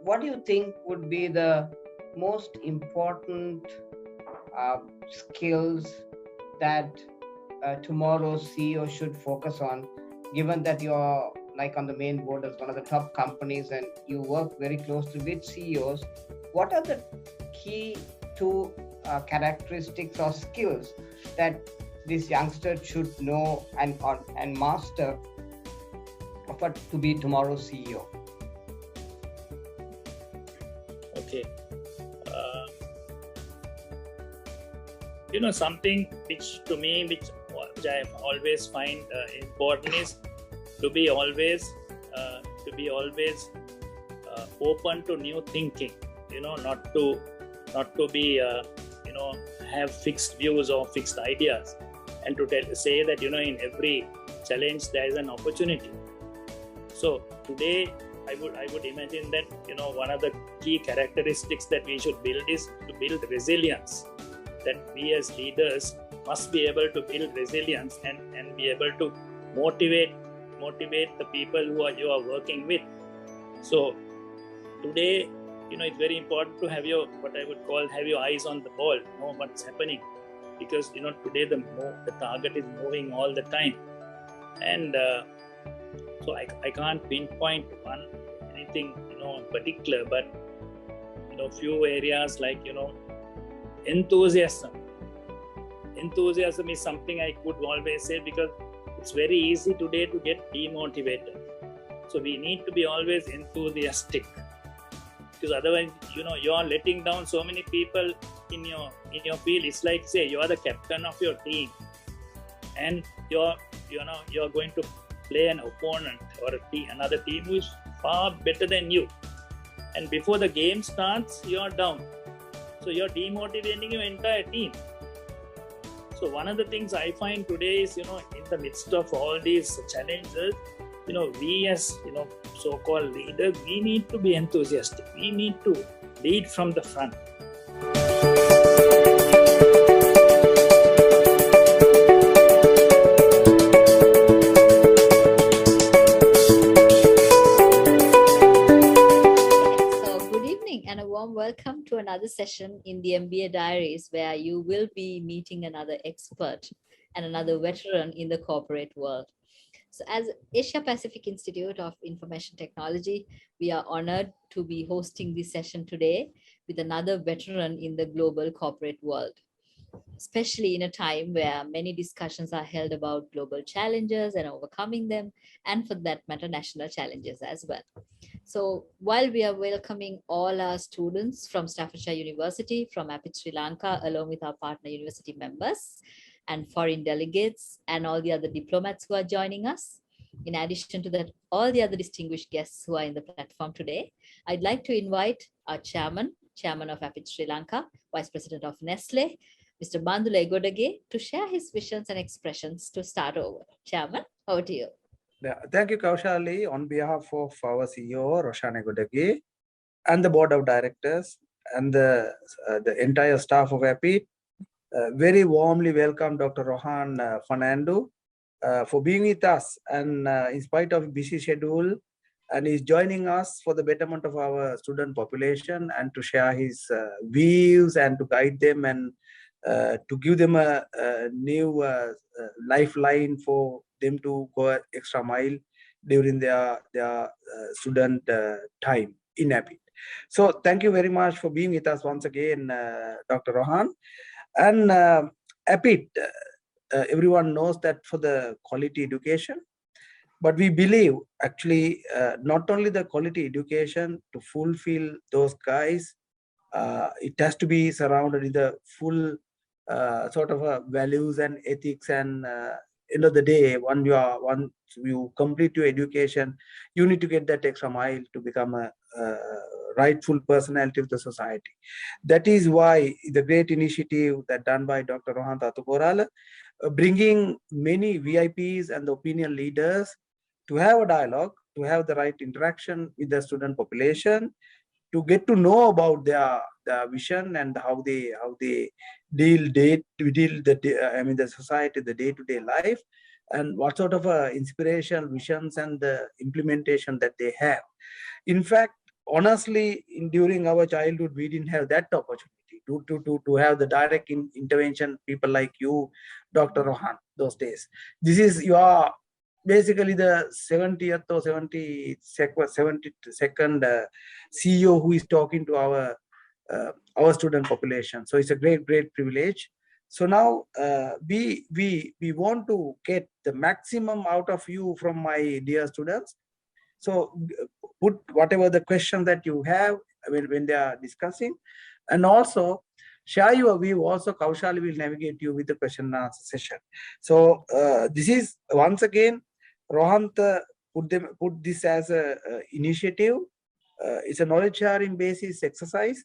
What do you think would be the most important skills that tomorrow's CEO should focus on, given that you're like on the main board as one of the top companies and you work very closely with CEOs? What are the key two characteristics or skills that this youngster should know and master for to be tomorrow's CEO? Okay. Something which to me, which I always find important is to be always open to new thinking. Not to be have fixed views or fixed ideas, and to say that in every challenge there is an opportunity. So today I would imagine that one of the key characteristics that we should build is to build resilience. That we as leaders must be able to build resilience and be able to motivate the people who you are working with. So today, it's very important to have your eyes on the ball, know what's happening, because today the target is moving all the time, and so I can't pinpoint anything in particular, but few areas like enthusiasm is something I could always say, because it's very easy today to get demotivated. So we need to be always enthusiastic, because otherwise you are letting down so many people in your field. It's like, say, you are the captain of your team and you're going to play an opponent or another team who is far better than you, and before the game starts you are down. So you're demotivating your entire team. So one of the things I find today is, in the midst of all these challenges, we as, so-called leaders, we need to be enthusiastic. We need to lead from the front. Welcome to another session in the MBA Diaries, where you will be meeting another expert and another veteran in the corporate world. So as Asia Pacific Institute of Information Technology, we are honored to be hosting this session today with another veteran in the global corporate world, especially in a time where many discussions are held about global challenges and overcoming them, and for that matter, national challenges as well. So while we are welcoming all our students from Staffordshire University, from APIT Sri Lanka, along with our partner university members and foreign delegates and all the other diplomats who are joining us, in addition to that, all the other distinguished guests who are in the platform today, I'd like to invite our chairman of APIT Sri Lanka, Vice President of Nestle, Mr. Bandula Egodage, to share his visions and expressions to start over. Chairman, over to you. Thank you, Kaushali. On behalf of our CEO, Rohan and the board of directors and the entire staff of APIT, very warmly welcome Dr. Rohan Fernando for being with us, and in spite of busy schedule, and he's joining us for the betterment of our student population and to share his views and to guide them and to give them a new lifeline for them to go extra mile during their student time in APIT. So thank you very much for being with us once again, Dr. Rohan. And APIT, everyone knows that for the quality education, but we believe actually not only the quality education, to fulfill those guys, it has to be surrounded with the full sort of values and ethics, and end of the day, once you complete your education, you need to get that extra mile to become a rightful personality of the society. That is why the great initiative that done by Dr. Rohan Tatuporala, bringing many VIPs and the opinion leaders to have a dialogue, to have the right interaction with the student population, to get to know about their vision and how they deal the society, the day-to-day life, and what sort of inspirational visions and the implementation that they have. In fact, honestly, during our childhood, we didn't have that opportunity to have the direct intervention, people like you, Dr. Rohan, those days. This is your basically the 70th or 72nd CEO who is talking to our student population. So it's a great privilege. So now we want to get the maximum out of you from my dear students. So put whatever the question that you have when they are discussing, and also share your view. Also, Kaushal will navigate you with the question and answer session. So this is once again, Rohan put this as a initiative. It's a knowledge sharing basis exercise,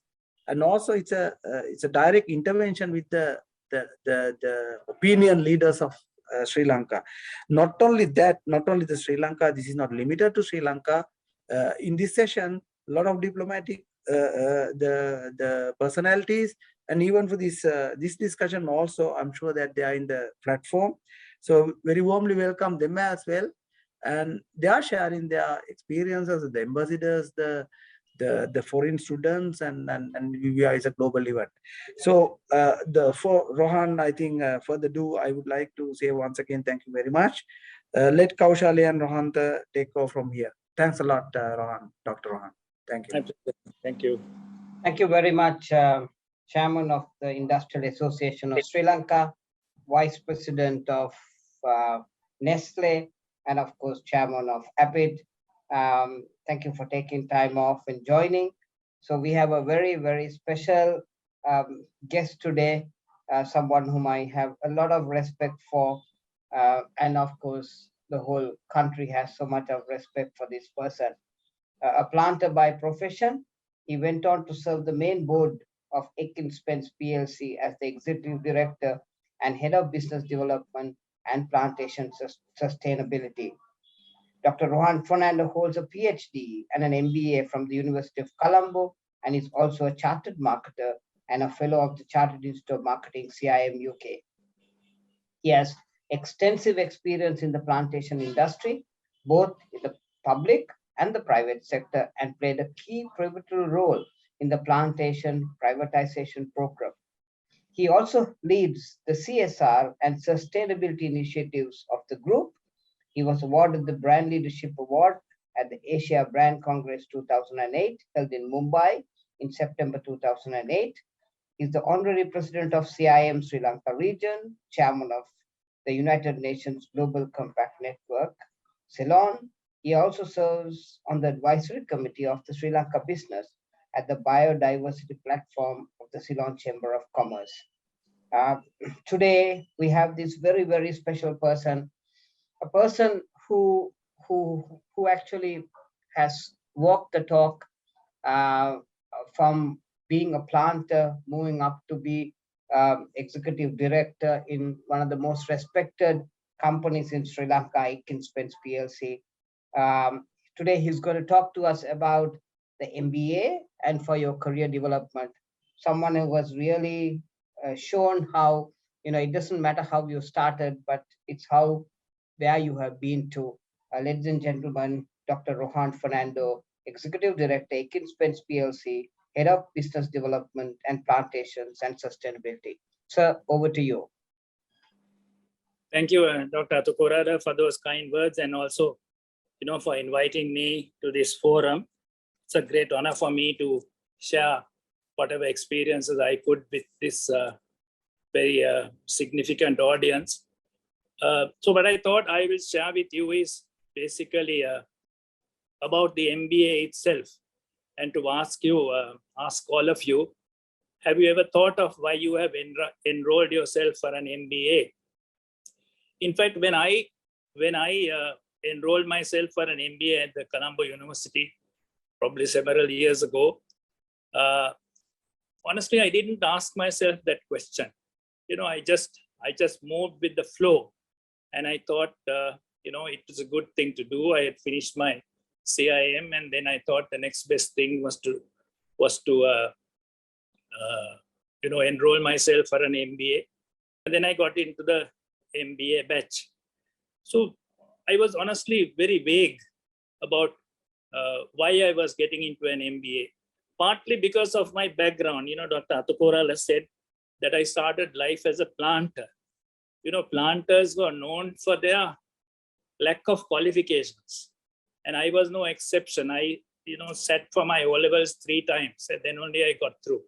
and also it's a direct intervention with the opinion leaders of Sri Lanka. Not only that, not only the Sri Lanka, this is not limited to Sri Lanka. In this session, a lot of diplomatic, the personalities, and even for this discussion also, I'm sure that they are in the platform. So very warmly welcome them as well. And they are sharing their experiences, the ambassadors, the foreign students, and VVI is a global event. So for Rohan, I think further ado, I would like to say once again, thank you very much. Let Kaushali and Rohan take off from here. Thanks a lot, Rohan, Dr. Rohan. Thank you. Thank you. Thank you very much, Chairman of the Industrial Association of Sri Lanka, Vice President of Nestle, and of course, Chairman of APID. Thank you for taking time off and joining. So we have a very special guest today, someone whom I have a lot of respect for, and of course, the whole country has so much of respect for this person. A planter by profession, he went on to serve the main board of Akin Spence PLC as the executive director and head of business development and plantation sustainability. Dr. Rohan Fernando holds a PhD and an MBA from the University of Colombo, and is also a chartered marketer and a fellow of the Chartered Institute of Marketing, CIM UK. He has extensive experience in the plantation industry, both in the public and the private sector, and played a key pivotal role in the plantation privatization program. He also leads the CSR and sustainability initiatives of the group. He was awarded the Brand Leadership Award at the Asia Brand Congress 2008, held in Mumbai in September 2008. He's the honorary president of CIM Sri Lanka region, chairman of the United Nations Global Compact Network, Ceylon. He also serves on the advisory committee of the Sri Lanka business at the biodiversity platform of the Ceylon Chamber of Commerce. Today, we have this very special person, a person who actually has walked the talk from being a planter, moving up to be executive director in one of the most respected companies in Sri Lanka, Akin Spence PLC. Today, he's going to talk to us about the MBA and for your career development. Someone who was really shown how, it doesn't matter how you started, but it's how where you have been to. Ladies and gentlemen, Dr. Rohan Fernando, Executive Director, Akin Spence PLC, Head of Business Development and Plantations and Sustainability. Sir, over to you. Thank you, Dr. Atukurada, for those kind words, and also, for inviting me to this forum. It's a great honor for me to share whatever experiences I could with this very significant audience. So what I thought I will share with you is basically about the MBA itself, and to ask all of you, have you ever thought of why you have enrolled yourself for an MBA? In fact, when I enrolled myself for an MBA at the Colombo University, probably several years ago, honestly, I didn't ask myself that question. I just moved with the flow, and I thought, it was a good thing to do. I had finished my CIM, and then I thought the next best thing was to enroll myself for an MBA. And then I got into the MBA batch. So I was honestly very vague about why I was getting into an MBA, partly because of my background. Dr. Atukoral has said that I started life as a planter. Planters were known for their lack of qualifications. And I was no exception. I, sat for my O-levels 3 times, and then only I got through.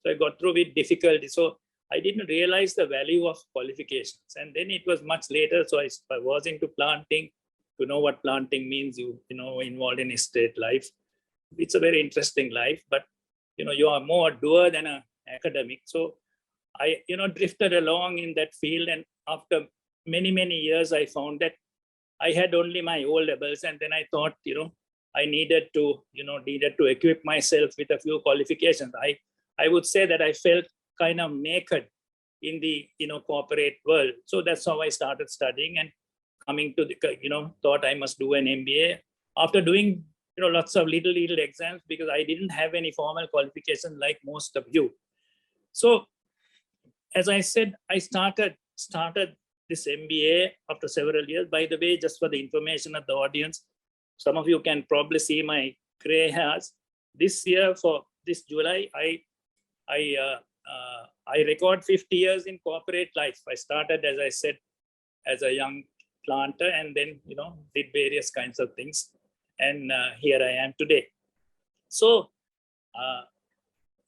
So I got through with difficulty. So I didn't realize the value of qualifications. And then it was much later. So I was into planting, to know what planting means, involved in estate life. It's a very interesting life, but, you are more a doer than an academic. So I, drifted along in that field. And after many, many years, I found that I had only my O-levels. And then I thought, I needed to equip myself with a few qualifications. I would say that I felt kind of naked in the, corporate world. So that's how I started studying and coming to the, thought I must do an MBA. After doing, lots of little exams, because I didn't have any formal qualification like most of you. So as I said, I started this MBA after several years. By the way, just for the information of the audience, some of you can probably see my gray hairs. This year, for this July, I record 50 years in corporate life. I started, as I said, as a young planter, and then did various kinds of things, and here I am today. So,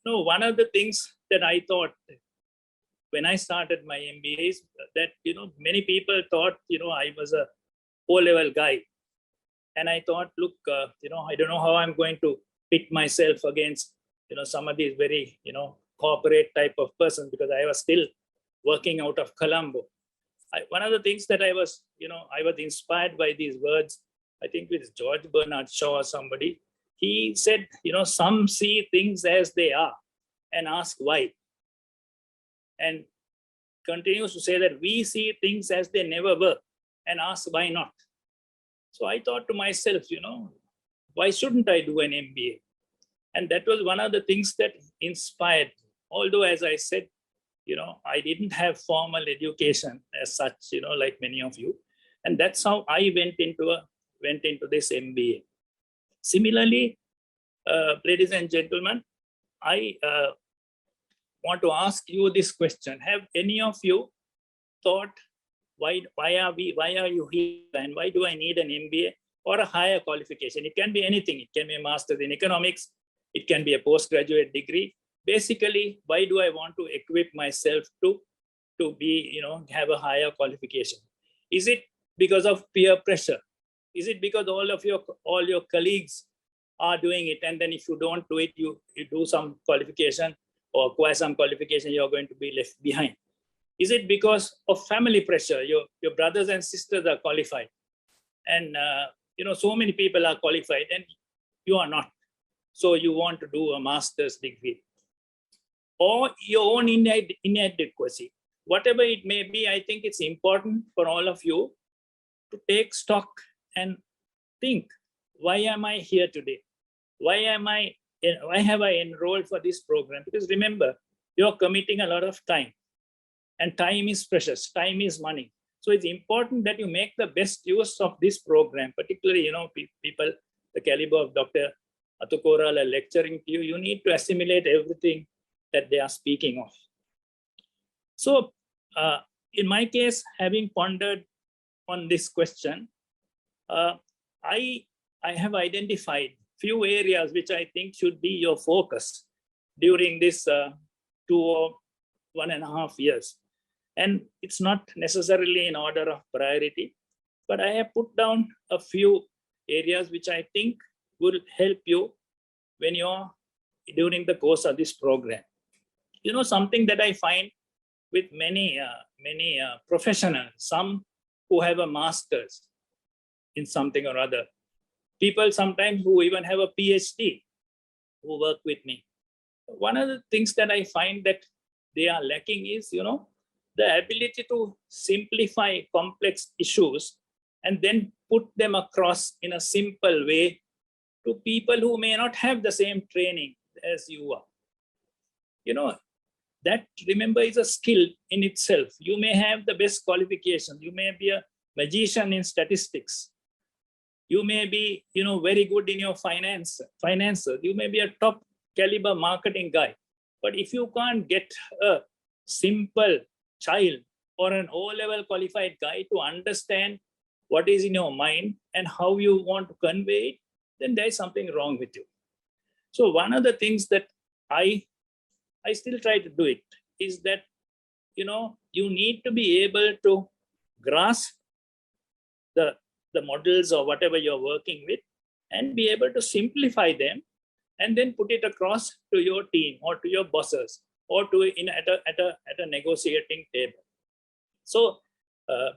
one of the things that I thought when I started my MBA is that many people thought I was a O-level guy, and I thought, look, I don't know how I'm going to pit myself against some of these very corporate type of persons, because I was still working out of Colombo. One of the things that I was inspired by these words, I think with George Bernard Shaw or somebody. He said, some see things as they are and ask why. And continues to say that we see things as they never were and ask why not. So I thought to myself, why shouldn't I do an MBA? And that was one of the things that inspired me. Although, as I said, I didn't have formal education as such, like many of you. And that's how I went into this MBA. Similarly, ladies and gentlemen, I want to ask you this question. Have any of you thought, why are you here, and why do I need an MBA or a higher qualification? It can be anything. It can be a master's in economics. It can be a postgraduate degree. Basically, why do I want to equip myself to be, have a higher qualification? Is it because of peer pressure? Is it because all your colleagues are doing it, and then if you don't do it, you do some qualification or acquire some qualification, you're going to be left behind? Is it because of family pressure? Your brothers and sisters are qualified, and so many people are qualified, and you are not. So you want to do a master's degree, or your own inadequacy, whatever it may be. I think it's important for all of you to take stock and think, why am I here today? Why have I enrolled for this program? Because remember, you're committing a lot of time, and time is precious. Time is money. So it's important that you make the best use of this program, particularly, people, the caliber of Dr. Atukoral are lecturing to you. You need to assimilate everything that they are speaking of. So in my case, having pondered on this question, I have identified few areas which I think should be your focus during this 2 or 1.5 years. And it's not necessarily in order of priority, but I have put down a few areas which I think will help you when you're during the course of this program. Something that I find with many professionals, some who have a master's in something or other, people sometimes who even have a PhD who work with me. One of the things that I find that they are lacking is, the ability to simplify complex issues and then put them across in a simple way to people who may not have the same training as you are. That, remember, is a skill in itself. You may have the best qualifications. You may be a magician in statistics. You may be, very good in your finances. You may be a top caliber marketing guy. But if you can't get a simple child or an O-level qualified guy to understand what is in your mind and how you want to convey it, then there is something wrong with you. So one of the things that I still try to do it is that, you need to be able to grasp the models or whatever you're working with and be able to simplify them and then put it across to your team or to your bosses or at a negotiating table. So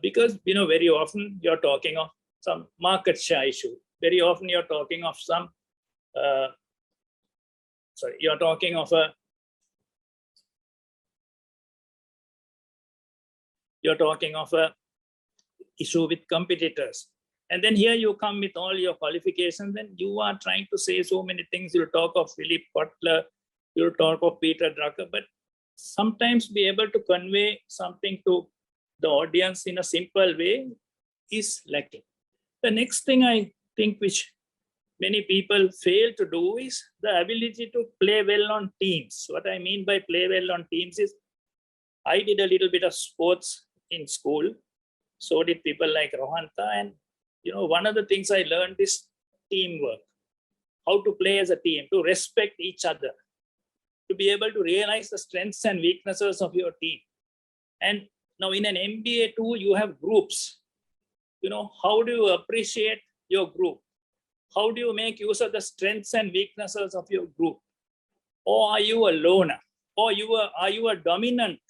because very often you're talking of some market share issue, very often you're talking of some you're talking of a issue with competitors. And then here you come with all your qualifications and you are trying to say so many things. You'll talk of Philip Kotler, you'll talk of Peter Drucker, but sometimes be able to convey something to the audience in a simple way is lacking. The next thing I think which many people fail to do is the ability to play well on teams. What I mean by play well on teams is I did a little bit of sports in school. So did people like Rohan. And one of the things I learned is teamwork, how to play as a team, to respect each other, to be able to realize the strengths and weaknesses of your team. And now in an MBA too, you have groups. How do you appreciate your group? How do you make use of the strengths and weaknesses of your group? Or are you a loner? Or are you a dominant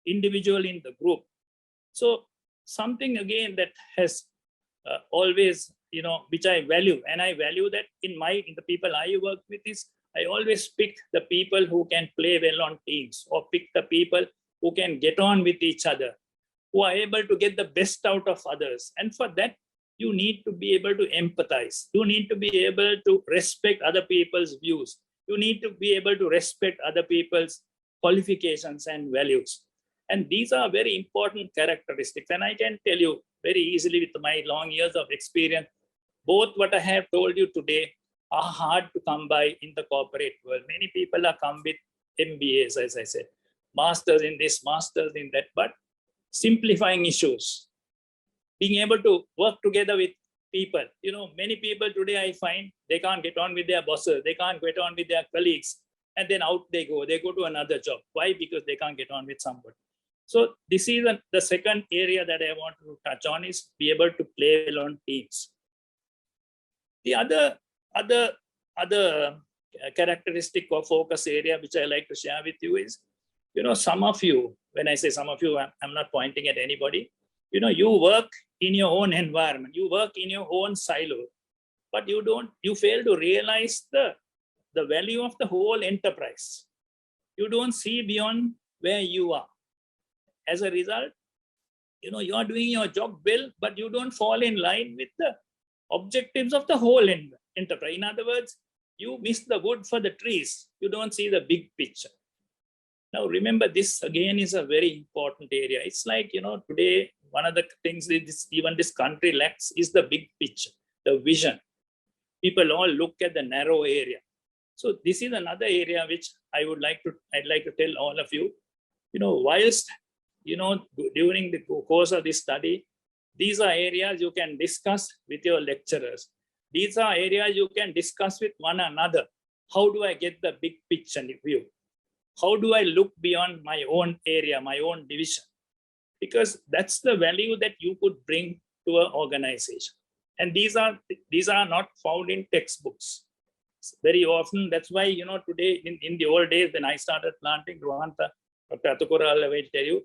individual in the group? So something again that has always, which I value, and I value that in the people I work with is I always pick the people who can play well on teams, or pick the people who can get on with each other, who are able to get the best out of others. And for that, you need to be able to empathize. You need to be able to respect other people's views. You need to be able to respect other people's qualifications and values. And these are very important characteristics. And I can tell you very easily with my long years of experience, both what I have told you today are hard to come by in the corporate world. Many people are come with MBAs, as I said, masters in this, masters in that, but simplifying issues, being able to work together with people. Many people today I find they can't get on with their bosses, they can't get on with their colleagues, and then out they go to another job. Why? Because they can't get on with somebody. So this is the second area that I want to touch on, is be able to play well on teams. The other characteristic or focus area which I like to share with you is, some of you, when I say some of you, I'm not pointing at anybody, you work in your own environment, you work in your own silo, but you fail to realize the value of the whole enterprise. You don't see beyond where you are. As a result, you are doing your job well, but you don't fall in line with the objectives of the whole enterprise. In other words, you miss the wood for the trees. You don't see the big picture. Now, remember, this again is a very important area. It's like, today, one of the things even this country lacks is the big picture, the vision. People all look at the narrow area. So this is another area which I'd like to tell all of you, whilst during the course of this study, these are areas you can discuss with your lecturers. These are areas you can discuss with one another. How do I get the big picture view? How do I look beyond my own area, my own division? Because that's the value that you could bring to an organization. And these are not found in textbooks. Very often, that's why, today, in the old days, when I started planting, Rohan, Dr. Atukura will tell you,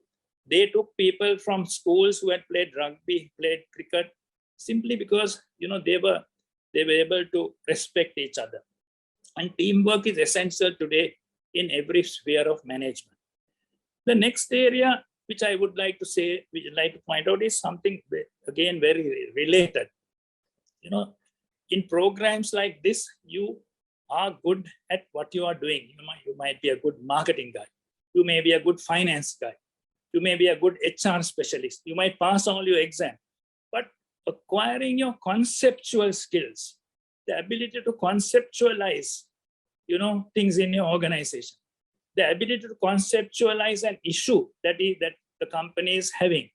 they took people from schools who had played rugby, played cricket, simply because, they were able to respect each other. And teamwork is essential today in every sphere of management. The next area which I would like to say, which I'd like to point out, is something, again, very related. In programs like this, you are good at what you are doing. You might be a good marketing guy. You may be a good finance guy. You may be a good HR specialist. You might pass all your exams. acquiring your conceptual skills, the ability to conceptualize, things in your organization, the ability to conceptualize an issue that the company is having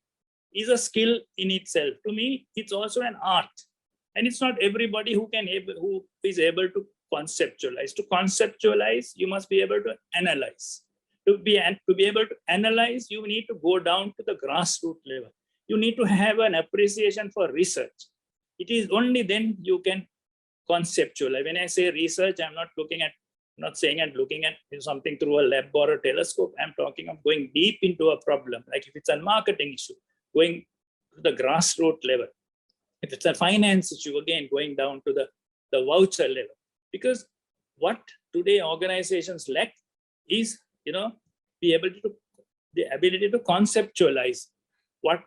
is a skill in itself. To me, it's also an art. And it's not everybody who is able to conceptualize. To conceptualize, you must be able to analyze. To be able to analyze, you need to go down to the grassroots level. You need to have an appreciation for research. It is only then you can conceptualize. When I say research, I'm not saying looking at something through a lab or a telescope. I'm talking of going deep into a problem. Like if it's a marketing issue, going to the grassroots level. If it's a finance issue, again, going down to the voucher level. Because what today organizations lack is, the ability to conceptualize what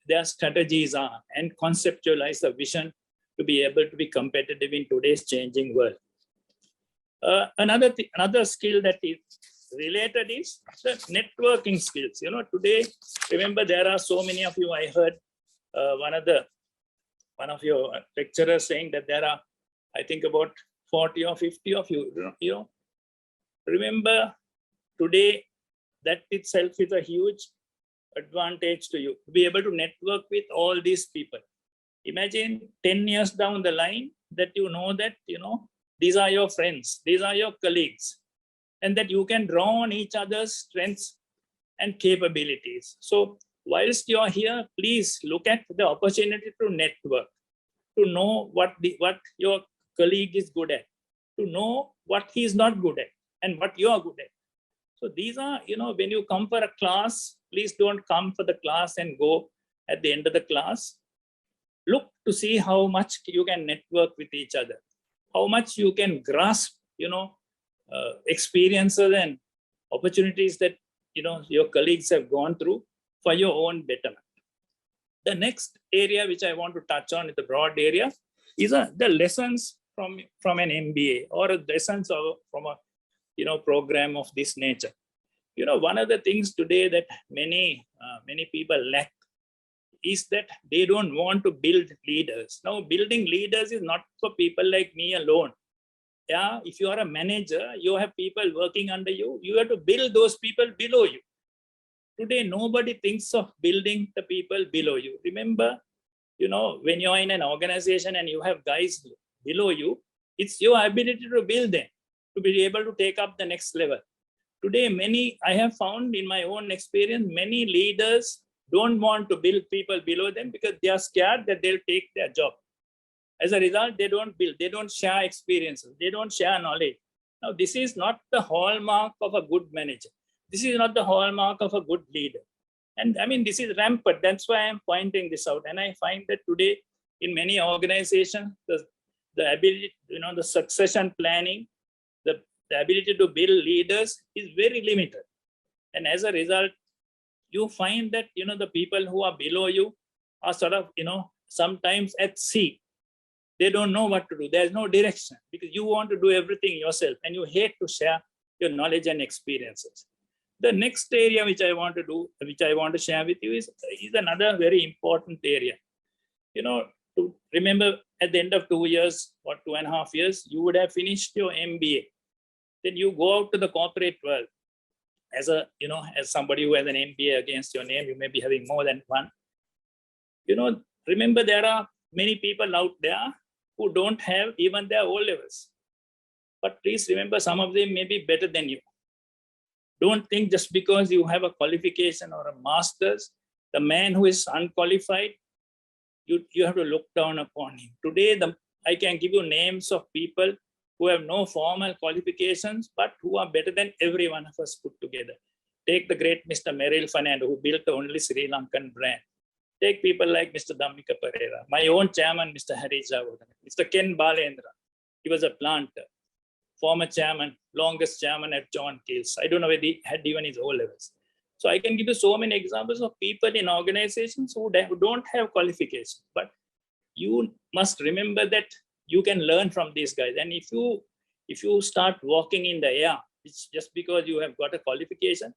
their strategies are and conceptualize the vision to be able to be competitive in today's changing world. Another skill that is related is the networking skills. Today, remember, there are so many of you. I heard one of your lecturers saying that there are, I think, about 40 or 50 of you. Remember, today, that itself is a huge advantage to you to be able to network with all these people. Imagine 10 years down the line that these are your friends, these are your colleagues, and that you can draw on each other's strengths and capabilities. So whilst you're here, please look at the opportunity to network, to know what your colleague is good at, to know what he is not good at and what you are good at. So these are, when you come for a class, please don't come for the class and go at the end of the class. Look to see how much you can network with each other, how much you can grasp, experiences and opportunities that, your colleagues have gone through for your own betterment. The next area which I want to touch on in the broad area is the lessons from an MBA or lessons from a program of this nature. One of the things today that many people lack is that they don't want to build leaders. Now, building leaders is not for people like me alone. Yeah, if you are a manager, you have people working under you. You have to build those people below you. Today, nobody thinks of building the people below you. Remember, when you're in an organization and you have guys below you, it's your ability to build them, to be able to take up the next level. Today, I have found in my own experience, many leaders don't want to build people below them because they are scared that they'll take their job. As a result, they don't build, they don't share experiences, they don't share knowledge. Now, this is not the hallmark of a good manager. This is not the hallmark of a good leader. And I mean, this is rampant. That's why I'm pointing this out. And I find that today in many organizations, the ability, the succession planning, the ability to build leaders is very limited. And as a result, you find that, the people who are below you are sort of, sometimes at sea. They don't know what to do. There's no direction because you want to do everything yourself and you hate to share your knowledge and experiences. The next area which I want to share with you is another very important area. To remember at the end of 2 years or 2.5 years, you would have finished your MBA. Then you go out to the corporate world as somebody who has an MBA against your name. You may be having more than one. Remember, there are many people out there who don't have even their O-levels. But please remember, some of them may be better than you. Don't think just because you have a qualification or a master's, the man who is unqualified, you have to look down upon him. Today, I can give you names of people who have no formal qualifications, but who are better than every one of us put together. Take the great Mr. Fernando, who built the only Sri Lankan brand. Take people like Mr. Dhammika Pereira, my own chairman, Mr. Hari Javadhan, Mr. Ken Balendra. He was a planter, former chairman, longest chairman at John Keel's. I don't know whether he had even his O-levels. So I can give you so many examples of people in organizations who don't have qualifications. But you must remember that you can learn from these guys. And if you start walking in the air, it's just because you have got a qualification,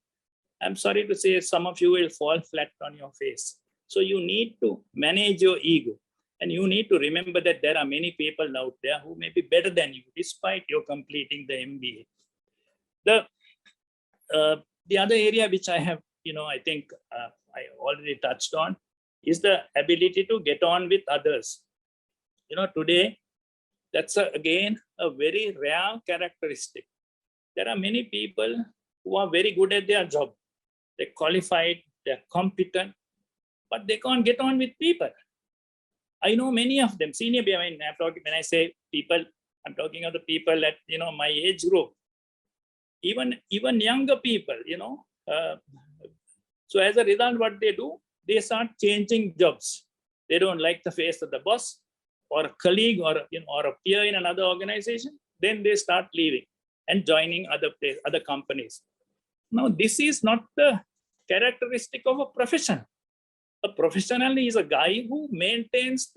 I'm sorry to say some of you will fall flat on your face. So you need to manage your ego. And you need to remember that there are many people out there who may be better than you, despite your completing the MBA. The other area which I have, I think I already touched on is the ability to get on with others. Today, that's again a very rare characteristic. There are many people who are very good at their job. They're qualified, they're competent, but they can't get on with people. I know many of them, senior, when I say people, I'm talking of the people at, my age group, even younger people, So as a result, what they do, they start changing jobs. They don't like the face of the boss or a colleague or a peer in another organization. Then they start leaving and joining other companies. Now, this is not the characteristic of a profession. A professional is a guy who maintains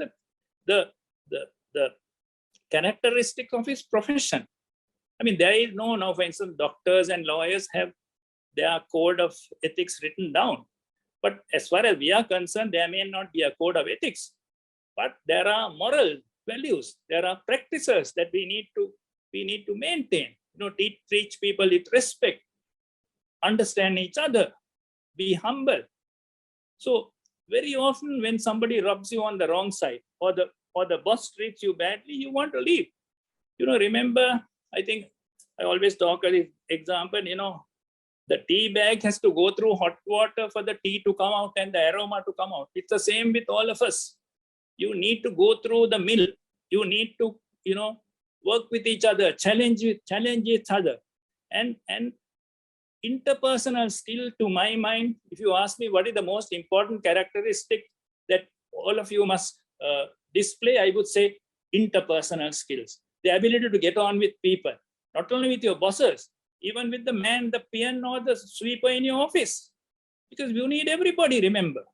the characteristic of his profession. I mean, there is now, for instance, doctors and lawyers have their code of ethics written down. But as far as we are concerned, there may not be a code of ethics, but there are moral values. There are practices that we need to maintain. Treat people with respect, understand each other, be humble. So very often when somebody rubs you on the wrong side or the boss treats you badly, you want to leave. Remember, I think I always talk as an example, the tea bag has to go through hot water for the tea to come out and the aroma to come out. It's the same with all of us. You need to go through the mill. You need to, work with each other, challenge each other. And interpersonal skill, to my mind, if you ask me what is the most important characteristic that all of you must display, I would say interpersonal skills. The ability to get on with people, not only with your bosses, even with the man, the peon, or the sweeper in your office. Because you need everybody, remember.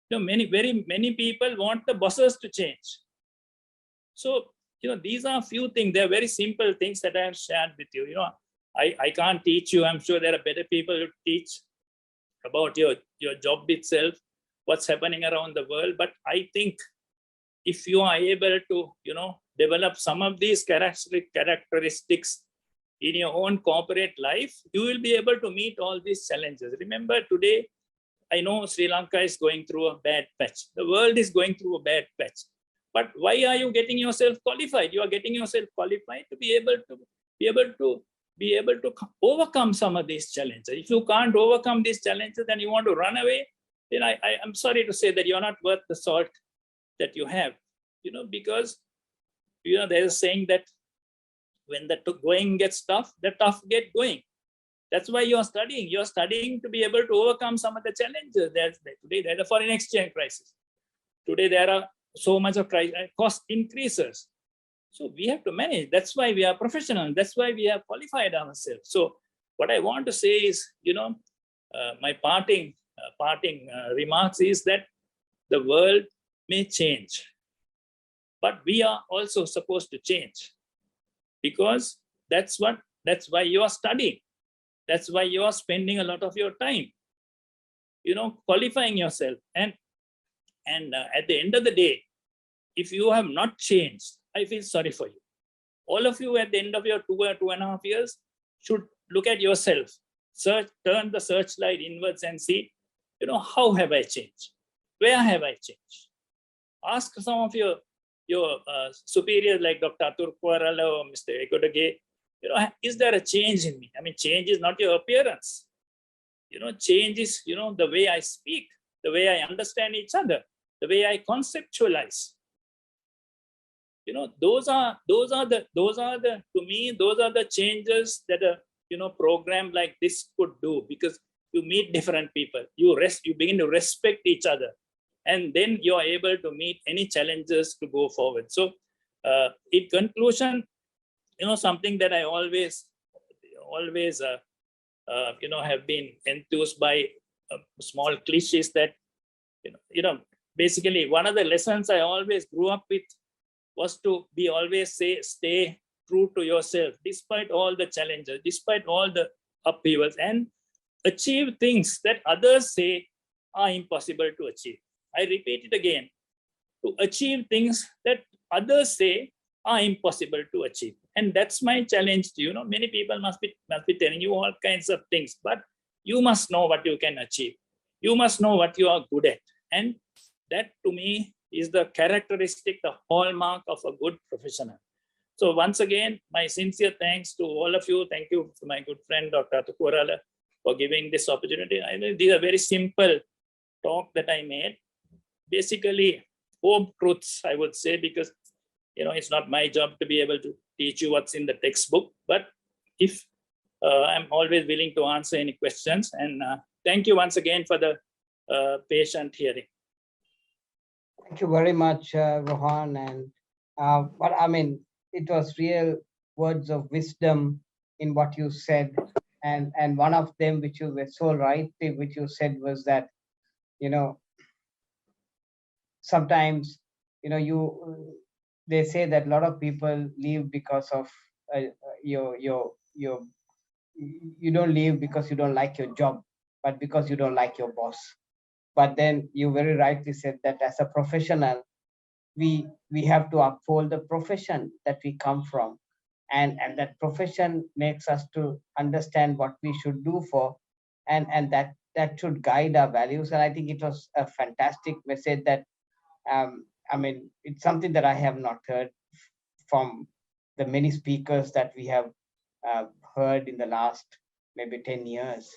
Very many people want the bosses to change. So, these are a few things. They're very simple things that I have shared with you. I can't teach you. I'm sure there are better people who teach about your job itself, what's happening around the world. But I think if you are able to, develop some of these characteristics in your own corporate life, you will be able to meet all these challenges. Remember, today, I know Sri Lanka is going through a bad patch. The world is going through a bad patch. But why are you getting yourself qualified? You are getting yourself qualified to be able to overcome some of these challenges. If you can't overcome these challenges and you want to run away, then I'm sorry to say that you're not worth the salt that you have. Because there's a saying that when the going gets tough, the tough get going. That's why you're studying. You're studying to be able to overcome some of the challenges. Today, there's a foreign exchange crisis. Today, there are so much of cost increases. So we have to manage. That's why we are professional. That's why we have qualified ourselves. So what I want to say is, my parting remarks is that the world may change, but we are also supposed to change, because that's why you are studying. That's why you are spending a lot of your time, qualifying yourself. And at the end of the day, if you have not changed, I feel sorry for you. All of you at the end of your 2.5 years should look at yourself, turn the searchlight inwards and see, how have I changed? Where have I changed? Ask some of your superiors like Dr. Atur Kuarala or Mr. Ekodage, is there a change in me? I mean, change is not your appearance. Change is, the way I speak, the way I understand each other, the way I conceptualize. Those are the to me, those are the changes that a program like this could do, because you meet different people, you begin to respect each other, and then you are able to meet any challenges to go forward. So in conclusion, something that I always have been enthused by, small cliches that, basically one of the lessons I always grew up with was to stay true to yourself, despite all the challenges, despite all the upheavals, and achieve things that others say are impossible to achieve. I repeat it again. to achieve things that others say are impossible to achieve. And that's my challenge to you. Many people must be telling you all kinds of things, but you must know what you can achieve. You must know what you are good at. And that to me is the characteristic, the hallmark of a good professional. So once again, my sincere thanks to all of you. Thank you to my good friend, Dr. Tukurala, for giving this opportunity. I know these are very simple talk that I made. Basically, home truths, I would say, because it's not my job to be able to teach you what's in the textbook. But if I'm always willing to answer any questions. And thank you once again for the patient hearing. Thank you very much, Rohan. And but I mean, it was real words of wisdom in what you said. And one of them, which you were so right, which you said was that, sometimes, they say that a lot of people leave because of you don't leave because you don't like your job, but because you don't like your boss. But then you very rightly said that as a professional, we have to uphold the profession that we come from, and that profession makes us to understand what we should do for, and that should guide our values. And I think it was a fantastic message that I mean, it's something that I have not heard from the many speakers that we have heard in the last maybe 10 years.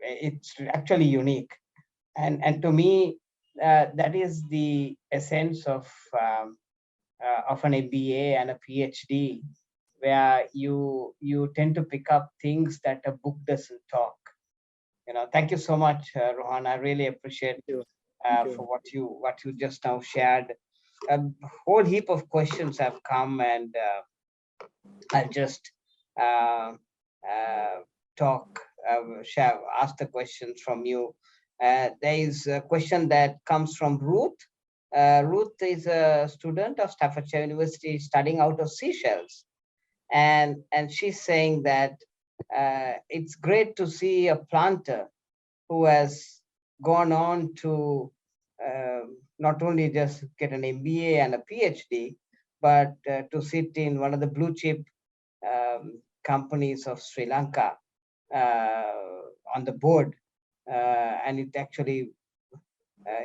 It's actually unique. And to me, that is the essence of an MBA and a PhD, where you tend to pick up things that a book doesn't talk. Thank you so much, Rohan. I really appreciate for what you just now shared. A whole heap of questions have come, and I'll just ask the questions from you. There is a question that comes from Ruth. Ruth is a student of Staffordshire University studying out of Seychelles. And she's saying that it's great to see a planter who has gone on to not only just get an MBA and a PhD, but to sit in one of the blue chip companies of Sri Lanka on the board. And it actually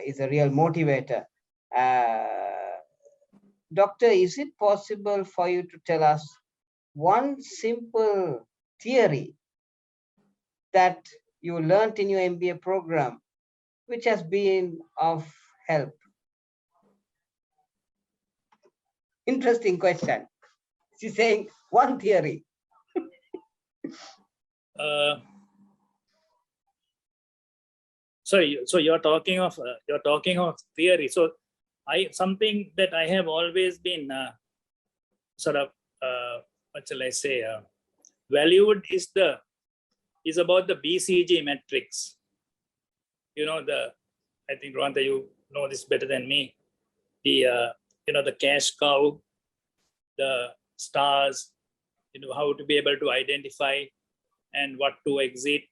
is a real motivator. Doctor, is it possible for you to tell us one simple theory that you learned in your MBA program, which has been of help? Interesting question. She's saying one theory. So you're talking of theory. So something that I have always been sort of what shall I say, valued is about the BCG metrics. I think Rwanda, you know this better than me. The cash cow, the stars, how to be able to identify and what to exit,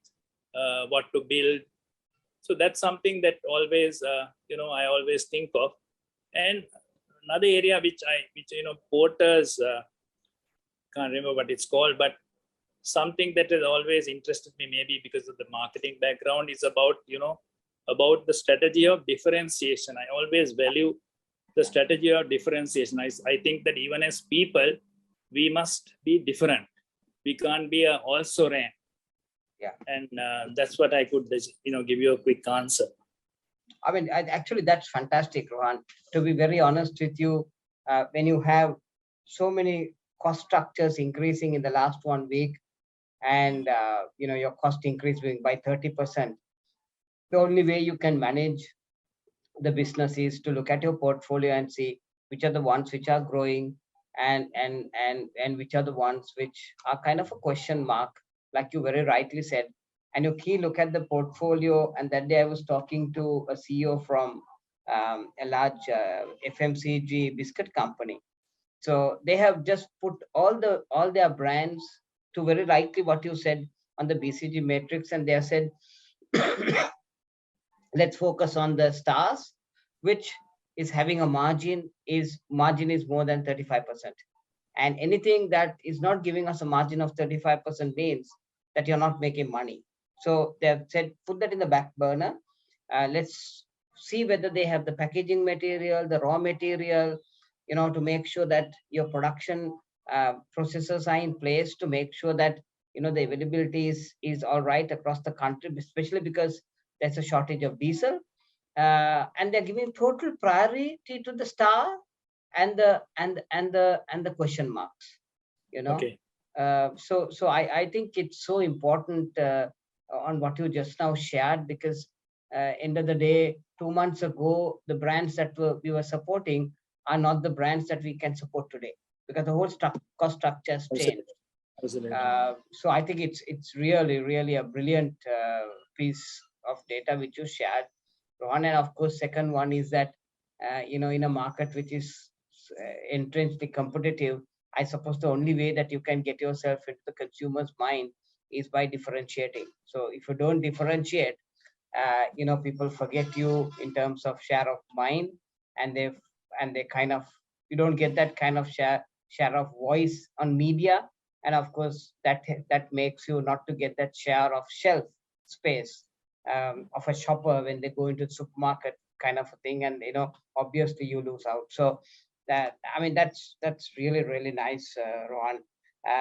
what to build. So that's something that always, I always think of. And another area which porters, can't remember what it's called, but something that has always interested me, maybe because of the marketing background, is about the strategy of differentiation. I always value the strategy of differentiation. I think that even as people, we must be different. We can't be also ran. Yeah. And that's what I could, give you a quick answer. I mean, actually, that's fantastic, Rohan. To be very honest with you, when you have so many cost structures increasing in the last 1 week, and your cost increasing by 30%, the only way you can manage the business is to look at your portfolio and see which are the ones which are growing, and which are the ones which are kind of a question mark, like you very rightly said. And you key look at the portfolio. And that day I was talking to a CEO from a large FMCG biscuit company. So they have just put all their brands to very rightly what you said on the BCG matrix, and they have said, let's focus on the stars, which is having a margin is more than 35%. And anything that is not giving us a margin of 35% means that you're not making money. So they've said, put that in the back burner. Let's see whether they have the packaging material, the raw material, to make sure that your production processes are in place, to make sure that the availability is all right across the country, especially because there's a shortage of diesel. And they're giving total priority to the star and the question marks. Okay. So I think it's so important on what you just now shared, because end of the day, 2 months ago, the brands that we were supporting are not the brands that we can support today, because the whole cost structure has changed. Absolutely. So I think it's really a brilliant piece of data which you shared, Rohan. And of course, second one is that in a market which is intrinsically competitive, I suppose the only way that you can get yourself into the consumer's mind is by differentiating. So if you don't differentiate, people forget you in terms of share of mind, and they kind of, you don't get that kind of share of voice on media, and of course that makes you not to get that share of shelf space of a shopper when they go into the supermarket, kind of a thing, and obviously you lose out. So that's really nice, Rohan.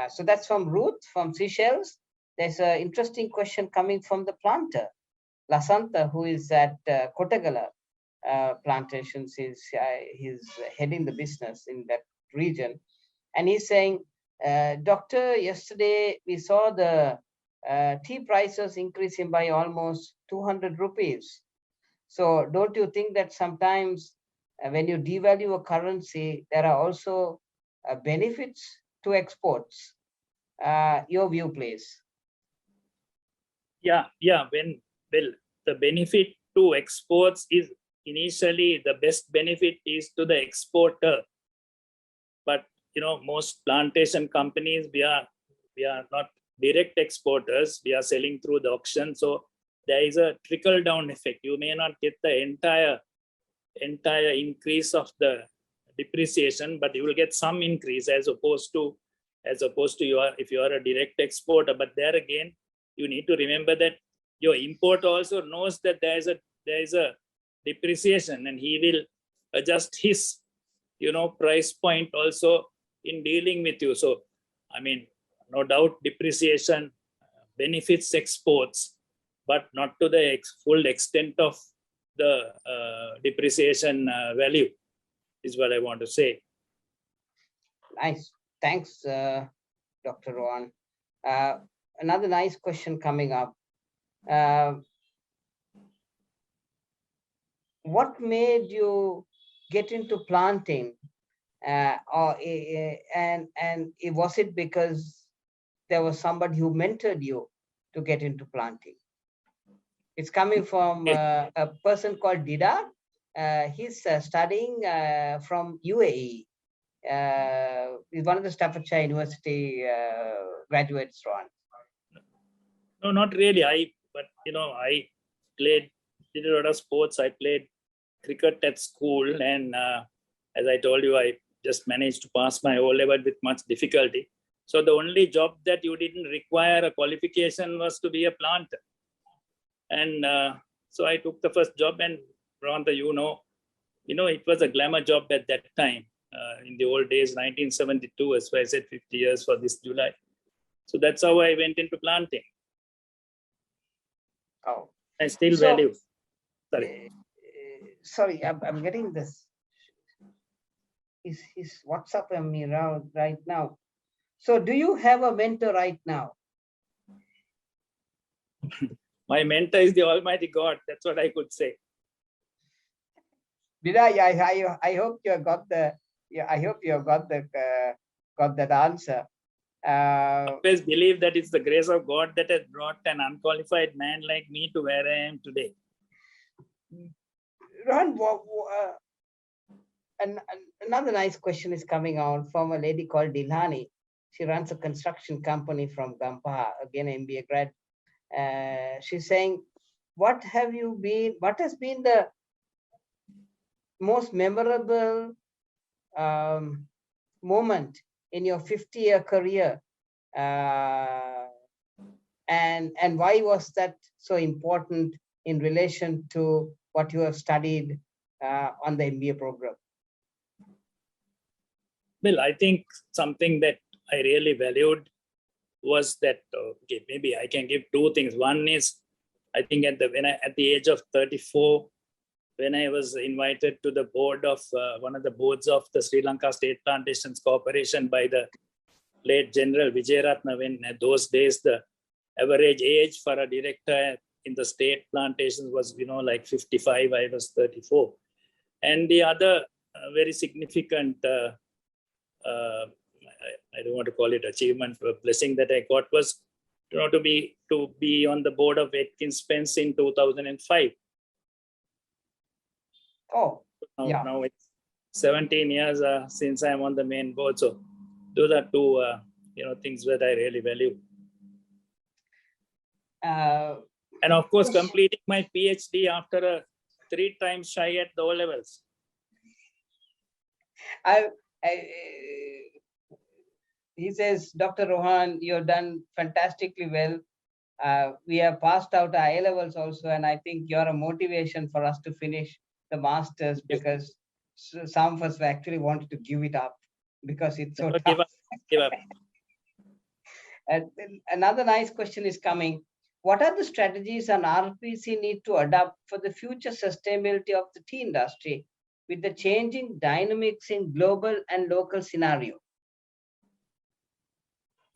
So that's from Ruth from Seychelles. There's an interesting question coming from the planter Lasanta, who is at Kotagala plantations. He's heading the business in that region, and he's saying, Doctor, yesterday we saw the tea prices increasing by almost 200 rupees. So don't you think that sometimes when you devalue a currency, there are also benefits to exports? Your view, please. Yeah. Well, the benefit to exports is initially the best benefit is to the exporter. But most plantation companies, we are not direct exporters. We are selling through the auction. So there is a trickle down effect. You may not get the entire increase of the depreciation, but you will get some increase as opposed to if you are a direct exporter. But there again, you need to remember that your import also knows that there is a depreciation, and he will adjust his price point also in dealing with you. So no doubt depreciation benefits exports, but not to the full extent of the depreciation value, is what I want to say. Nice. Thanks, Dr. Rohan. Another nice question coming up. What made you get into planting? And was it because there was somebody who mentored you to get into planting? It's coming from a person called Dida. He's studying from UAE. He's one of the Staffordshire University graduates, Ron. No, not really. I did a lot of sports. I played cricket at school, and as I told you, I just managed to pass my O-level with much difficulty. So the only job that you didn't require a qualification was to be a planter. And so I took the first job, and Ron, it was a glamour job at that time. In the old days, 1972, as I said, 50 years for this July. So that's how I went into planting. Oh, I still value. Sorry. Sorry, I'm getting this. He's WhatsApping me right now. So do you have a mentor right now? My mentor is the Almighty God. That's what I could say. Did I hope you got the. Yeah, I hope you got that answer. I always believe that it's the grace of God that has brought an unqualified man like me to where I am today. Rohan, another nice question is coming out from a lady called Dilhani. She runs a construction company from Gampaha, again MBA grad. She's saying, what has been the most memorable moment in your 50-year career, and why was that so important in relation to what you have studied on the MBA program? Well, I think something that I really valued was that okay, maybe I can give two things. One is, I think at the age of 34, when I was invited to the board of one of the boards of the Sri Lanka State Plantations Corporation by the late General Vijayaratna, when at those days the average age for a director in the state plantations was, like 55, I was 34. And the other very significant, I don't want to call it achievement, but blessing that I got was, to be on the board of Atkins Spence in 2005. Oh, yeah. Now it's 17 years since I'm on the main board. So those are two, things that I really value. And of course, completing my PhD after 3 times shy at the O levels. He says, Dr. Rohan, you've done fantastically well. We have passed out our A levels also, and I think you're a motivation for us to finish the masters, because some of us actually wanted to give it up because it's so tough. Give up. And another nice question is coming. What are the strategies an RPC need to adopt for the future sustainability of the tea industry with the changing dynamics in global and local scenario?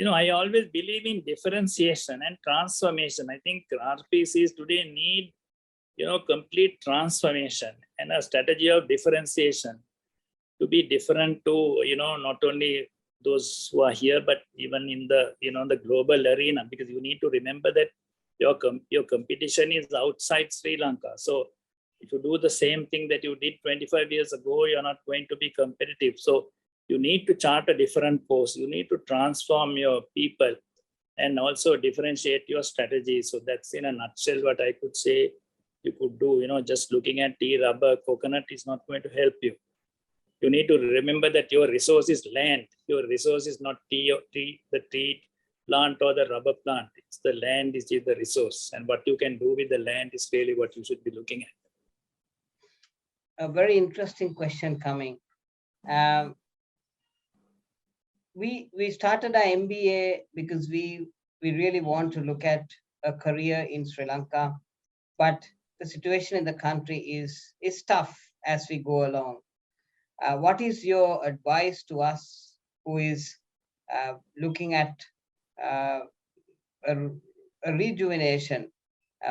I always believe in differentiation and transformation. I think RPCs today need, complete transformation and a strategy of differentiation to be different to, not only those who are here, but even in the, the global arena, because you need to remember that your competition is outside Sri Lanka. So if you do the same thing that you did 25 years ago, you're not going to be competitive. So you need to chart a different course. You need to transform your people and also differentiate your strategy. So that's in a nutshell what I could say you could do. Just looking at tea, rubber, coconut is not going to help you. You need to remember that your resource is land. Your resource is not the tea plant or the rubber plant. It's the land is the resource. And what you can do with the land is really what you should be looking at. A very interesting question coming. We started our MBA because we really want to look at a career in Sri Lanka, but the situation in the country is tough as we go along. What is your advice to us who is looking at a rejuvenation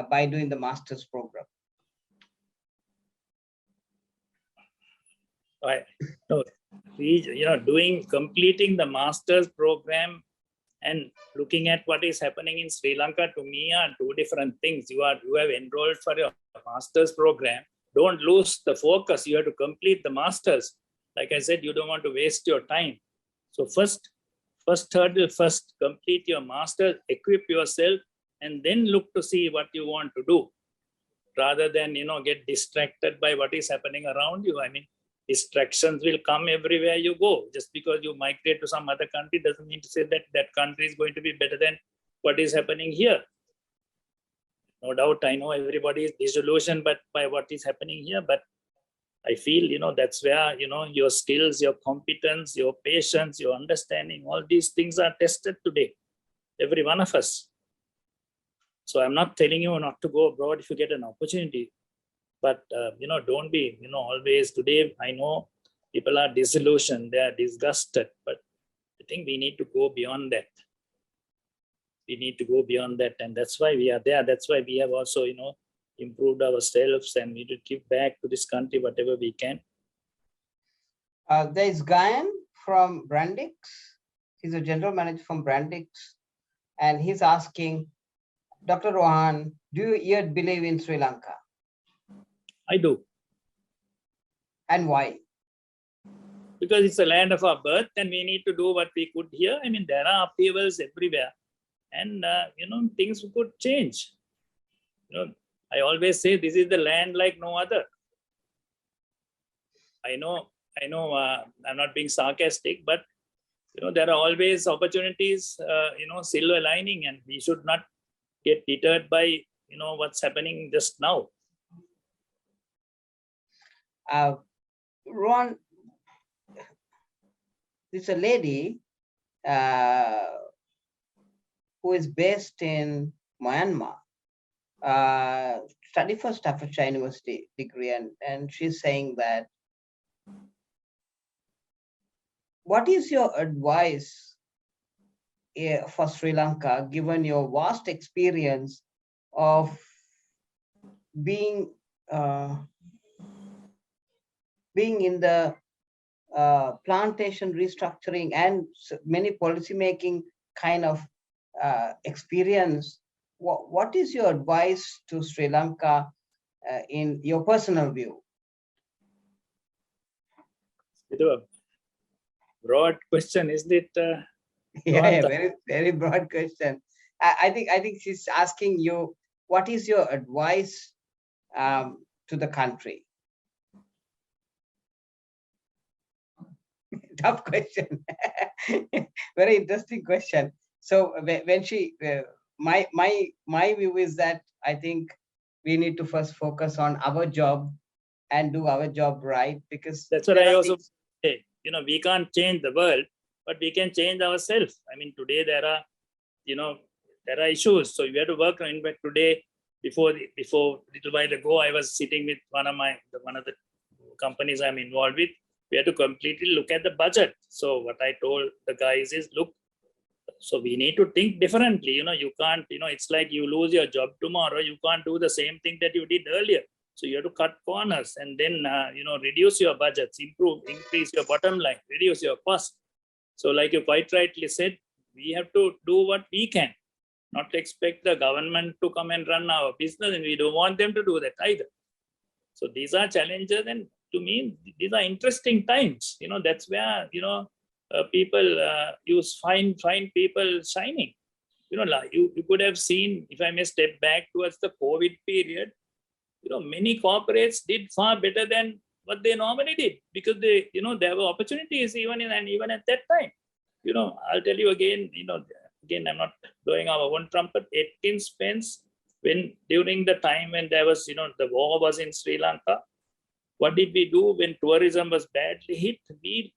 by doing the master's program? Right. No, completing the master's program and looking at what is happening in Sri Lanka, to me, are two different things. You have enrolled for your master's program. Don't lose the focus. You have to complete the master's. Like I said, you don't want to waste your time. So first hurdle, complete your master's, equip yourself, and then look to see what you want to do, rather than, get distracted by what is happening around you. I mean, distractions will come everywhere you go. Just because you migrate to some other country doesn't mean to say that that country is going to be better than what is happening here. No doubt, I know everybody is disillusioned by what is happening here, but I feel, that's where, your skills, your competence, your patience, your understanding, all these things are tested today, every one of us. So I'm not telling you not to go abroad if you get an opportunity, but, don't be, always today. I know people are disillusioned, they are disgusted, but I think we need to go beyond that. We need to go beyond that. And that's why we are there. That's why we have also, improved ourselves, and we need to give back to this country whatever we can. There's Gayan from Brandix. He's a general manager from Brandix. And he's asking, Dr. Rohan, do you yet believe in Sri Lanka? I do. And why? Because it's the land of our birth, and we need to do what we could here. I mean, there are upheavals everywhere, and things could change. I always say this is the land like no other. I know, I'm not being sarcastic, but there are always opportunities, silver lining, and we should not get deterred by what's happening just now. Ron, there's a lady who is based in Myanmar, studied for Staffordshire University degree, and she's saying that, what is your advice for Sri Lanka, given your vast experience of being in the plantation restructuring and many policymaking kind of experience? What is your advice to Sri Lanka in your personal view? It's a broad question, isn't it? Yeah, very, very broad question. I think she's asking you, what is your advice to the country? Tough question. Very interesting question. So when she, my view is that I think we need to first focus on our job and do our job right, because that's what I also say. We can't change the world, but we can change ourselves. I mean, today there are issues, so we have to work on it. Today, before little while ago, I was sitting with one of the companies I'm involved with. We have to completely look at the budget. So what I told the guys is, look, so we need to think differently. You can't, it's like you lose your job tomorrow. You can't do the same thing that you did earlier. So you have to cut corners and then, reduce your budgets, increase your bottom line, reduce your cost. So like you quite rightly said, we have to do what we can, not expect the government to come and run our business, and we don't want them to do that either. So these are challenges, and to me, these are interesting times. That's where, people, you find people shining. You could have seen, if I may step back towards the COVID period, many corporates did far better than what they normally did, because they, there were opportunities even at that time. I'll tell you again, again, I'm not blowing our own trumpet. Atkins Spence, during the time when there was, the war was in Sri Lanka, what did we do when tourism was badly hit? We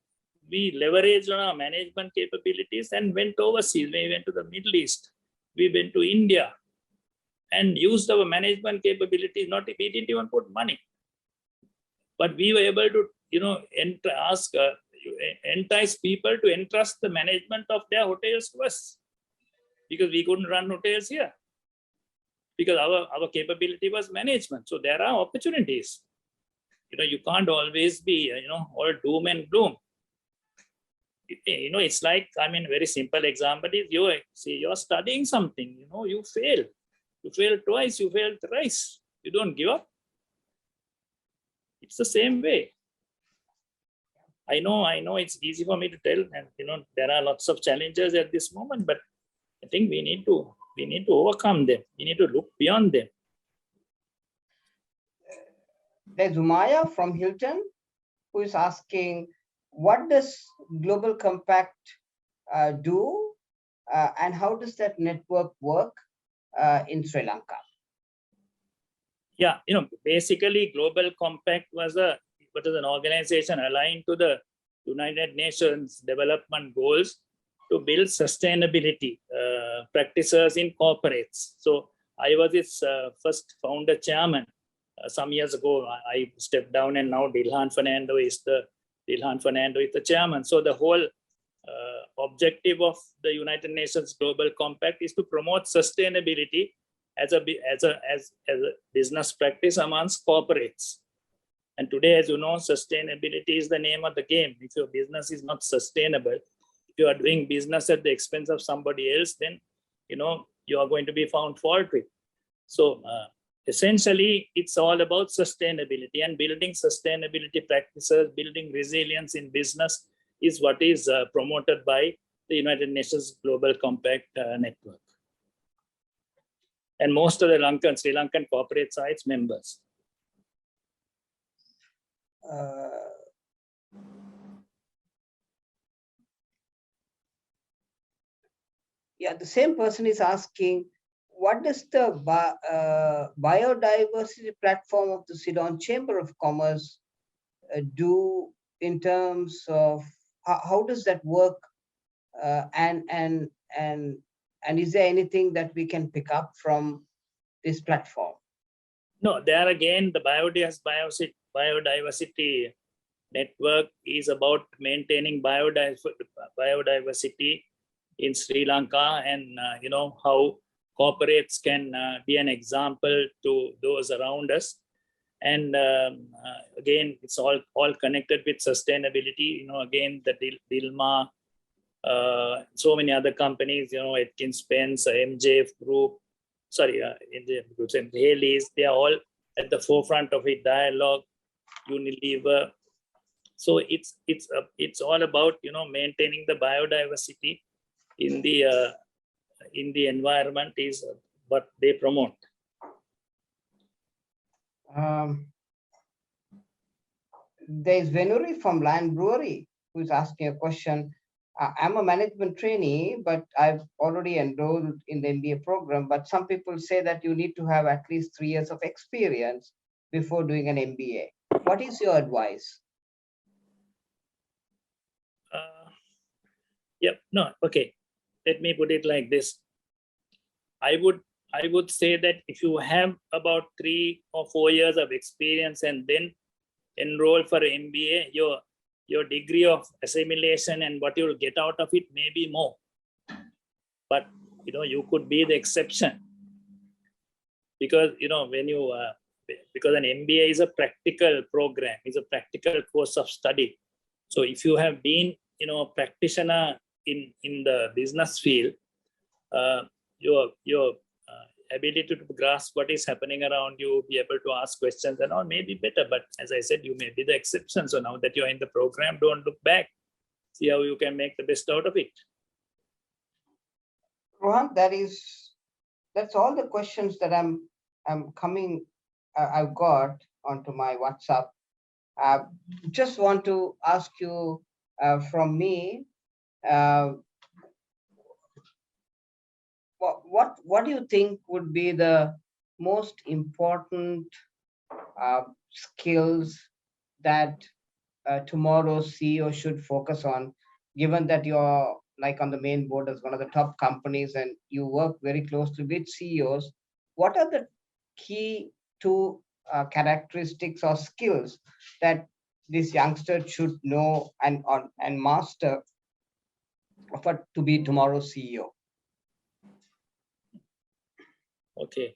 leveraged on our management capabilities and went overseas. We went to the Middle East. We went to India and used our management capabilities. We didn't even put money, but we were able to, entice people to entrust the management of their hotels to us, because we couldn't run hotels here, because our capability was management. So there are opportunities. You can't always be, all doom and gloom. It's like, very simple example is, you're studying something, you fail. You fail twice, you fail thrice. You don't give up. It's the same way. I know it's easy for me to tell, and there are lots of challenges at this moment, but I think we need to overcome them. We need to look beyond them. There's Umaya from Hilton, who is asking, what does Global Compact do, and how does that network work in Sri Lanka? Yeah, basically Global Compact was an organization aligned to the United Nations Development Goals to build sustainability practices in corporates. So I was its first founder chairman. Some years ago, I stepped down, and now Fernando is the chairman. So the whole objective of the United Nations Global Compact is to promote sustainability as a business practice amongst corporates. And today, as you know, sustainability is the name of the game. If your business is not sustainable, if you are doing business at the expense of somebody else, then you are going to be found faulty. So essentially, it's all about sustainability, and building sustainability practices, building resilience in business is what is promoted by the United Nations Global Compact network. And most of the Sri Lankan corporates are its members. Yeah, the same person is asking, what does the biodiversity platform of the Ceylon Chamber of Commerce do in terms of how does that work, and is there anything that we can pick up from this platform? No, there again, the biodiversity network is about maintaining biodiversity in Sri Lanka, and how corporates can be an example to those around us. And again, it's all connected with sustainability. Again, the Dilma, so many other companies, Atkins Spence, MJF Group, MJF Groups and Haley's, they are all at the forefront of it. Dialogue, Unilever. So it's all about maintaining the biodiversity in the environment is what they promote. There's Venuri from Lion Brewery who's asking a question. I'm a management trainee, but I've already enrolled in the MBA program. But some people say that you need to have at least 3 years of experience before doing an MBA. What is your advice? Okay. Let me put it like this. I would say that if you have about 3 or 4 years of experience and then enroll for MBA, your degree of assimilation and what you'll get out of it may be more. But you could be the exception, because because an MBA is a practical program, is a practical course of study. So if you have been a practitioner in the business field, your ability to grasp what is happening around you, be able to ask questions and all may be better. But as I said, you may be the exception. So now that you're in the program, don't look back. See how you can make the best out of it. Rohan, that's all the questions that I've got onto my WhatsApp. Just want to ask you from me, what do you think would be the most important skills that tomorrow's CEO should focus on, given that you're like on the main board as one of the top companies and you work very closely with CEOs? What are the key 2 characteristics or skills that this youngster should know and master to be tomorrow's CEO? Okay.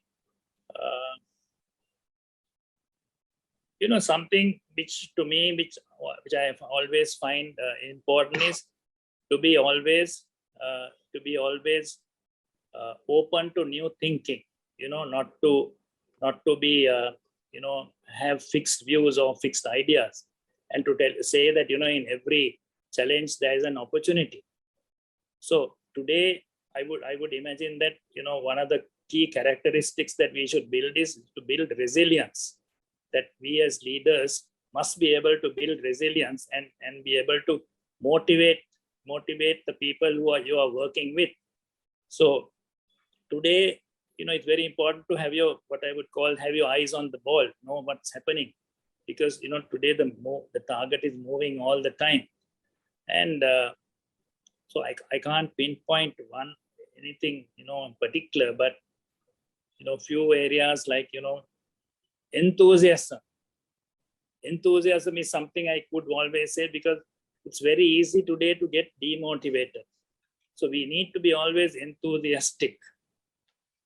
Something which to me, which I always find important is to be always open to new thinking. Not to be have fixed views or fixed ideas, and to say that in every challenge there is an opportunity. So today I would imagine that one of the key characteristics that we should build is to build resilience. That we as leaders must be able to build resilience and be able to motivate the people who you are working with. So today, it's very important to have what I would call have your eyes on the ball, know what's happening, because today the target is moving all the time, and so I can't pinpoint anything in particular, but few areas like enthusiasm is something I could always say, because it's very easy today to get demotivated. So we need to be always enthusiastic,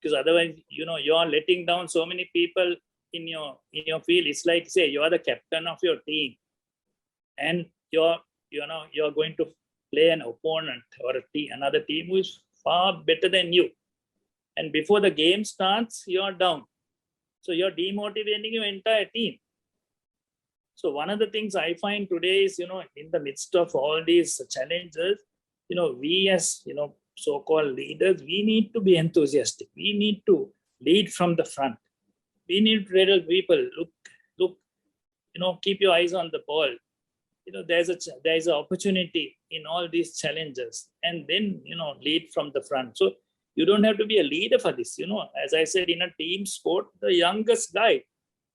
because otherwise you're letting down so many people in your field. It's like, say, you're the captain of your team and you're going to play an opponent or another team who is far better than you, and before the game starts you're down. So you're demotivating your entire team. So one of the things I find today is, in the midst of all these challenges, we as, so-called leaders, we need to be enthusiastic. We need to lead from the front. We need to tell people, look, keep your eyes on the ball. there's an opportunity in all these challenges, and then lead from the front. So you don't have to be a leader for this. As I said, in a team sport, the youngest guy,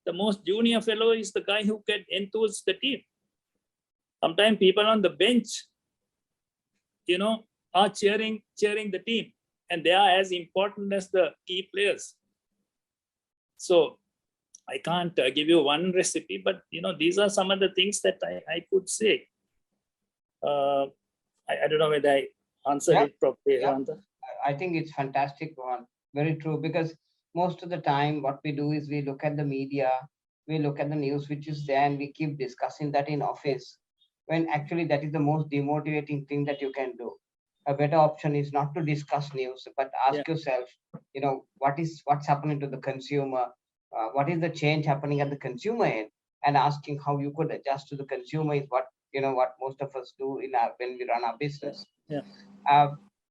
the most junior fellow, is the guy who can enthuse the team. Sometimes people on the bench, are cheering the team, and they are as important as the key players. So I can't give you one recipe, but these are some of the things that I could say. I don't know whether I answered it properly. Yeah. I think it's fantastic, Rohan. Very true, because most of the time what we do is we look at the media, we look at the news which is there, and we keep discussing that in office, when actually that is the most demotivating thing that you can do. A better option is not to discuss news, but ask yourself, what's happening to the consumer, what is the change happening at the consumer end, and asking how you could adjust to the consumer is what most of us do when we run our business.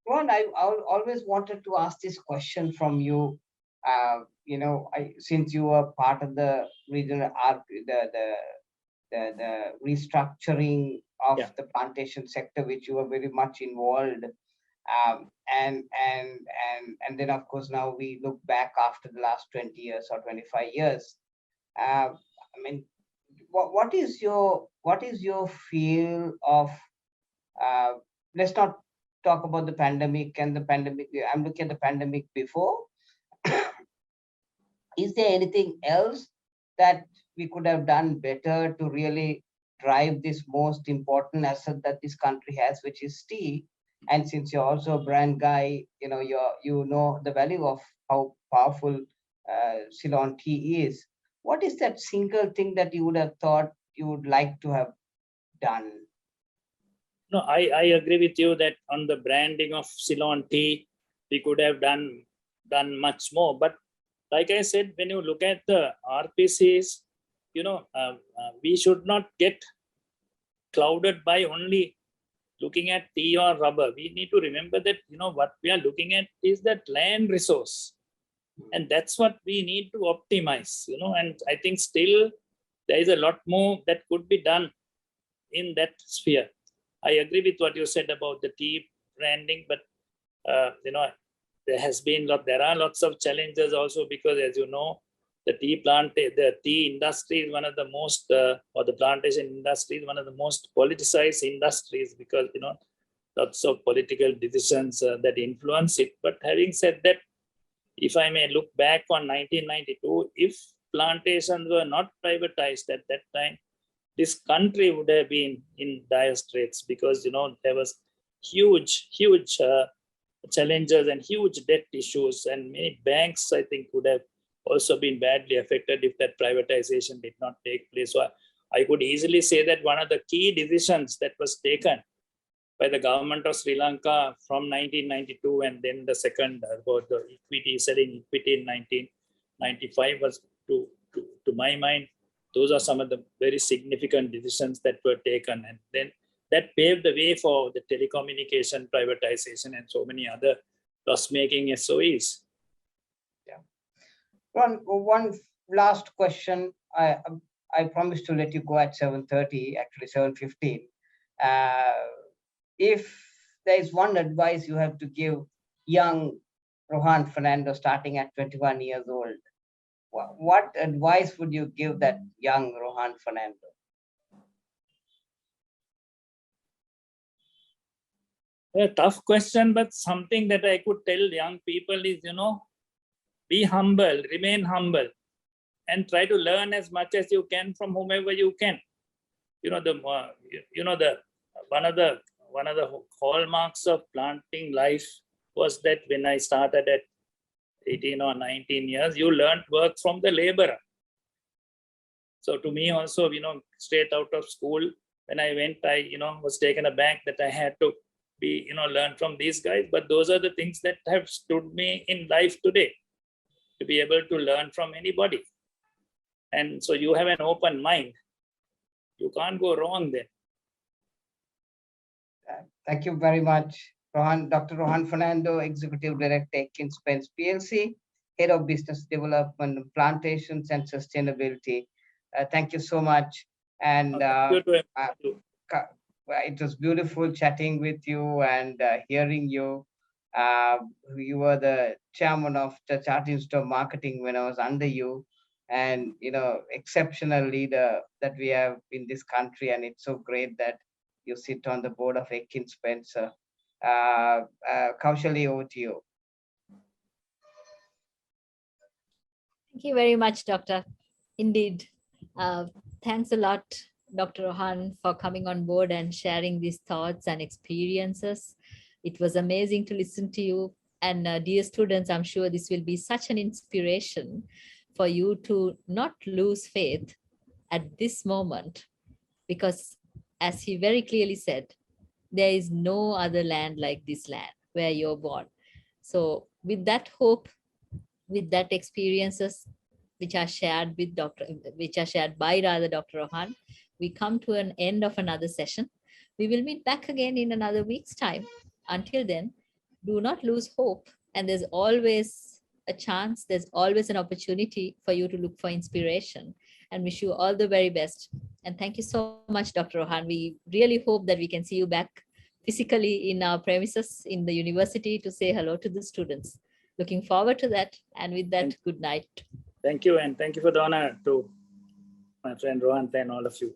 Ron, I always wanted to ask this question from you. Since you were part of the regional the restructuring of the plantation sector, which you were very much involved, and then of course now we look back after the last 20 years or 25 years. I mean, what is your feel of? Let's not talk about the pandemic and the pandemic. I'm looking at the pandemic before. Is there anything else that we could have done better to really drive this most important asset that this country has, which is tea? And since you're also a brand guy, you know the value of how powerful Ceylon tea is. What is that single thing that you would have thought you would like to have done? No, I agree with you that on the branding of Ceylon tea, we could have done much more. But like I said, when you look at the RPCs, we should not get clouded by only looking at tea or rubber. We need to remember that, what we are looking at is that land resource. And that's what we need to optimize, and I think still there is a lot more that could be done in that sphere. I agree with what you said about the tea branding, but there are lots of challenges also, because as you know, the tea industry is one of the most, or the plantation industry is one of the most politicized industries, because lots of political decisions that influence it. But having said that, if I may look back on 1992, if plantations were not privatized at that time, this country would have been in dire straits, because there was huge challenges and huge debt issues, and many banks, I think, would have also been badly affected if that privatization did not take place. So I could easily say that one of the key decisions that was taken by the government of Sri Lanka from 1992, and then the second about the selling equity in 1995 was, to my mind, those are some of the very significant decisions that were taken. And then that paved the way for the telecommunication privatization and so many other loss-making SOEs. Yeah. One last question. I promised to let you go at 7:30, actually 7:15. If there is one advice you have to give young Rohan Fernando starting at 21 years old, what advice would you give that young Rohan Fernando? A tough question, but something that I could tell young people is, be humble, remain humble, and try to learn as much as you can from whomever you can. One of the hallmarks of planting life was that when I started at 18 or 19 years, you learned work from the laborer. So to me also, straight out of school, when I went, I, was taken aback that I had to be, learn from these guys. But those are the things that have stood me in life today, to be able to learn from anybody. And so you have an open mind. You can't go wrong then. Thank you very much, Rohan. Dr. Rohan Fernando, Executive Director, Spence PLC, Head of Business Development, Plantations and Sustainability. Thank you so much. And it was beautiful chatting with you and hearing you. Uh, you were the chairman of the Chart Institute of Marketing when I was under you, and exceptional leader that we have in this country. And it's so great that you sit on the board of Akin Spencer. Kaushali, over to you. Thank you very much, Doctor. Indeed. Thanks a lot, Dr. Rohan, for coming on board and sharing these thoughts and experiences. It was amazing to listen to you. And dear students, I'm sure this will be such an inspiration for you to not lose faith at this moment, because as he very clearly said, there is no other land like this land where you're born. So with that hope, with that experiences which are shared by Dr. Rohan, we come to an end of another session. We will meet back again in another week's time. Until then, do not lose hope. And there's always a chance, there's always an opportunity for you to look for inspiration, and wish you all the very best. And thank you so much, Dr. Rohan. We really hope that we can see you back physically in our premises in the university to say hello to the students. Looking forward to that. And with that, good night. Thank you. And thank you for the honor to my friend Rohan and all of you.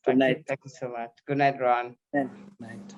Thank you so much. Good night, Rohan. And good night.